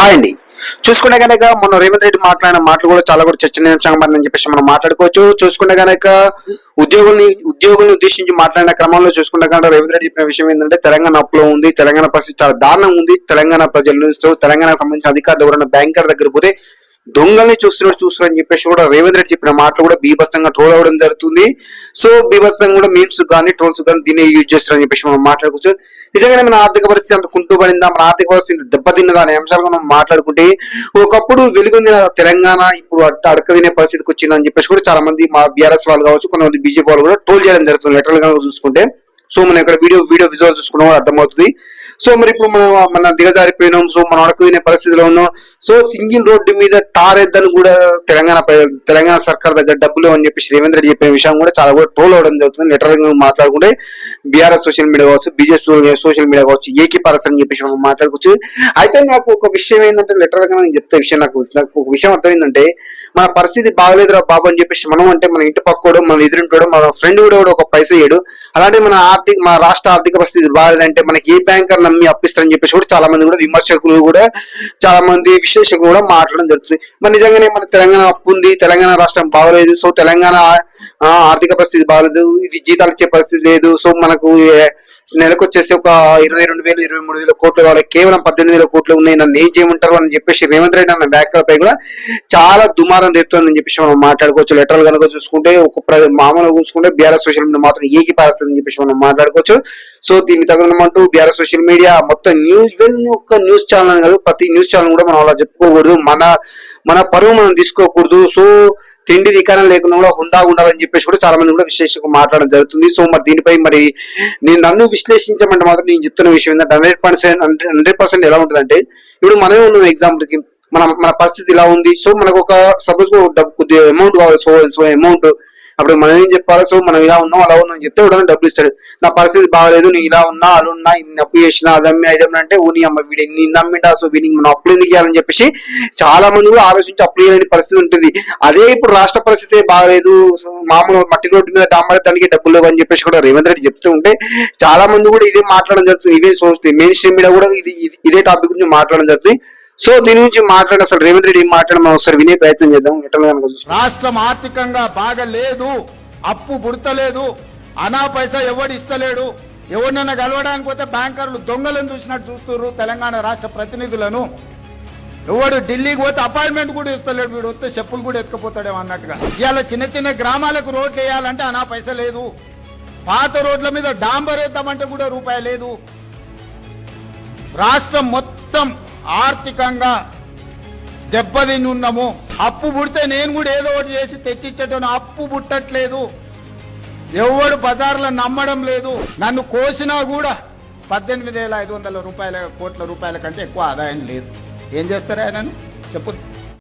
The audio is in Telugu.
హాయ్ అండి. చూసుకుంటే కనుక మొన్న రేవంత్ రెడ్డి మాట్లాడిన మాటలు కూడా చాలా కూడా చర్చనీయాంశంగా అని చెప్పేసి మనం మాట్లాడుకోవచ్చు. చూసుకుంటే కనుక ఉద్యోగుల్ని ఉద్దేశించి మాట్లాడిన క్రమంలో చూసుకుంటే కనుక రేవంత్ రెడ్డి చెప్పిన విషయం ఏంటంటే తెలంగాణ అప్పులో ఉంది, తెలంగాణ పరిస్థితి చాలా దారుణం ఉంది, తెలంగాణ ప్రజలు తెలంగాణకు సంబంధించిన అధికారులు ఎవరైనా బ్యాంకర్ దగ్గర పోతే దొంగల్ని చూస్తున్నారు అని చెప్పేసి కూడా రేవంత్ రెడ్డి చెప్పిన మాటలు కూడా బీభత్సంగా ట్రోల్ అవ్వడం జరుగుతుంది. సో బీభత్సంగా కూడా మీమ్స్ కానీ ట్రోల్స్ కానీ దీన్ని యూజ్ చేస్తారని చెప్పేసి మనం మాట్లాడుకోవచ్చు. నిజంగానే మన ఆర్థిక పరిస్థితి అంత కుంటుపడిందా, మన ఆర్థిక పరిస్థితి దెబ్బతిన్నదా అనే అంశాలు మనం మాట్లాడుకుంటే ఒకప్పుడు వెలుగొందిన తెలంగాణ ఇప్పుడు అడక తినే పరిస్థితికి వచ్చిందని చెప్పేసి కూడా చాలా మంది మా బీఆర్ఎస్ వాళ్ళు కావచ్చు, కొంతమంది బీజేపీ వాళ్ళు కూడా ట్రోల్ చేయడం జరుగుతుంది లెటర్లు కనుక చూసుకుంటే. సో మనం ఇక్కడ వీడియో విజువల్ చూసుకున్నాం అర్థమవుతుంది. సో మరి ఇప్పుడు మన దిగజారిపోయినాం, సో మనం అడక తినే పరిస్థితిలో ఉన్నాం. సో సింగిల్ రోడ్డు మీద తారేద్దని కూడా తెలంగాణ సర్కార్ దగ్గర డబ్బులు అని చెప్పేసి రేవంత్ రెడ్డి చెప్పిన విషయం కూడా చాలా కూడా ట్రోల్ అవడం జరుగుతుంది. లెటర్ మాట్లాడుకుంటే బీఆర్ఎస్ సోషల్ మీడియా కావచ్చు, బీజేపీ సోషల్ మీడియా కావచ్చు, ఏకీపారస్ అని చెప్పేసి మనం మాట్లాడుకోవచ్చు. అయితే నాకు ఒక విషయం ఏంటంటే లెటర్ నేను చెప్తే విషయం నాకు ఒక విషయం అర్థమైందంటే మన పరిస్థితి బాగలేదురా బాబు అని చెప్పేసి మనం అంటే మన ఇంటి పక్కోడు, మన ఎదురింటోడు, మన ఫ్రెండ్ కూడా ఒక పైసా ఇయ్యడు. అలాంటి మన రాష్ట్ర ఆర్థిక పరిస్థితి బాగాలేదంటే మనకి ఏ బ్యాంకర్ నమ్మి అప్పిస్తారని చెప్పేసి కూడా చాలా మంది కూడా విమర్శకులు కూడా చాలా మంది విశ్లేషకులు కూడా మాట్లాడడం జరుగుతుంది. మరి నిజంగానే మన తెలంగాణ అప్పు ఉంది, తెలంగాణ రాష్ట్రం బాగలేదు, సో తెలంగాణ ఆర్థిక పరిస్థితి బాగలేదు, ఇది జీతాలు ఇచ్చే పరిస్థితి లేదు, సో మనకు నెలకు వచ్చేసి ఒక 22,000 23,000 కోట్లు కావాలి, కేవలం 18,000 కోట్లు ఉన్నాయి, నన్ను ఏం చేయమంటారు అని చెప్పేసి రేవంత్ రెడ్డి అన్న బ్యాంకులపై కూడా చాలా దుమారం రేపుతుందని చెప్పేసి మనం మాట్లాడుకోవచ్చు. లెటర్లు కనుక చూసుకుంటే మామూలుగా చూసుకుంటే బీఆర్ఎస్ సోషల్ మీడియా మాత్రం ఏకీపారుస్తుందని చెప్పేసి మనం మాట్లాడుకోవచ్చు. సో దీన్ని తగినమంటూ బీఆర్ఎస్ సోషల్ మీడియా మొత్తం న్యూస్ ఛానల్ కాదు, ప్రతి న్యూస్ ఛానల్ కూడా మనం అలా చెప్పుకోకూడదు, మన పరువు మనం తీసుకోకూడదు. సో తిండి ధికారం లేకుండా కూడా హుందాగా ఉండాలని చెప్పేసి కూడా చాలా మంది కూడా విశ్లేషకు మాట్లాడడం జరుగుతుంది. సో మరి దీనిపై మరి నన్ను విశ్లేషించమంటే మాత్రం నేను చెప్తున్న విషయం ఏంటంటే 100% ఎలా ఉంటుందంటే ఇప్పుడు మనమే ఉన్నాం ఎగ్జాంపుల్కి, మన పరిస్థితి ఇలా ఉంది. సో మనకు ఒక సపోజ్ డబ్బు కొద్దిగా అమౌంట్ కావాలి, సో అమౌంట్ అప్పుడు మనం ఏం చెప్పాలి, సో మనం ఇలా ఉన్నాం అలా ఉన్నాం అని చెప్తే కూడా డబ్బులు ఇస్తాడు. నా పరిస్థితి బాగలేదు, నేను ఇలా ఉన్నా అలా ఉన్నా, ఇన్ని అప్పు చేసిన అదమ్మి ఐదమ్మి అంటే ఊని అమ్మ వీడి ఇన్ని అమ్మిండా, సో వీడికి మనం అప్పులు ఎందుకు ఇవ్వాలని చెప్పేసి చాలా మంది కూడా ఆలోచించి అప్పులు ఇవ్వలేని పరిస్థితి ఉంటుంది. అదే ఇప్పుడు రాష్ట్ర పరిస్థితి బాగలేదు, మామూలు మట్టి రోడ్డు మీద దానికి డబ్బులు లేవు అని చెప్పేసి కూడా రేవంత్ రెడ్డి చెప్తూ ఉంటే చాలా మంది కూడా ఇదే మాట్లాడడం జరుగుతుంది. ఇదే చూస్తుంది మెయిన్ స్ట్రీమ్ మీడియా కూడా ఇదే టాపిక్ గురించి మాట్లాడడం జరుగుతుంది. సో దీని గురించి మాట్లాడి అసలు రేవంత్ రెడ్డి ఏం మాట్లాడడం ఒకసారి వినే ప్రయత్నం చేద్దాం. రాష్ట్రం ఆర్థికంగా బాగా లేదు, అప్పు పుడతలేదు, అనా పైసా ఎవడు ఇస్తలేడు, ఎవరినైనా కలవడానికి పోతే బ్యాంకర్లు దొంగలను చూసినట్టు చూస్తున్నారు తెలంగాణ రాష్ట్ర ప్రతినిధులను. ఎవడు ఢిల్లీకి పోతే అపాయింట్మెంట్ కూడా ఇస్తలేడు, వీడు వస్తే చెప్పులు కూడా ఎత్తుకుపోతాడేమో అన్నట్టుగా. ఇవాళ చిన్న చిన్న గ్రామాలకు రోడ్లు వేయాలంటే అనా పైసా లేదు, పాత రోడ్ల మీద డాంబర్ వేద్దామంటే కూడా రూపాయి లేదు. రాష్ట్రం మొత్తం ఆర్థికంగా దెబ్బతిని ఉన్నాము. అప్పు పుడితే నేను కూడా ఏదో ఒకటి చేసి తెచ్చిచ్చేటోను, అప్పు పుట్టట్లేదు, ఎవడు బజార్లో నమ్మడం లేదు. నన్ను కోసినా కూడా 18,500 కోట్ల రూపాయల కంటే ఎక్కువ ఆదాయం లేదు. ఏం చేస్తారా ఆయన చెప్పు.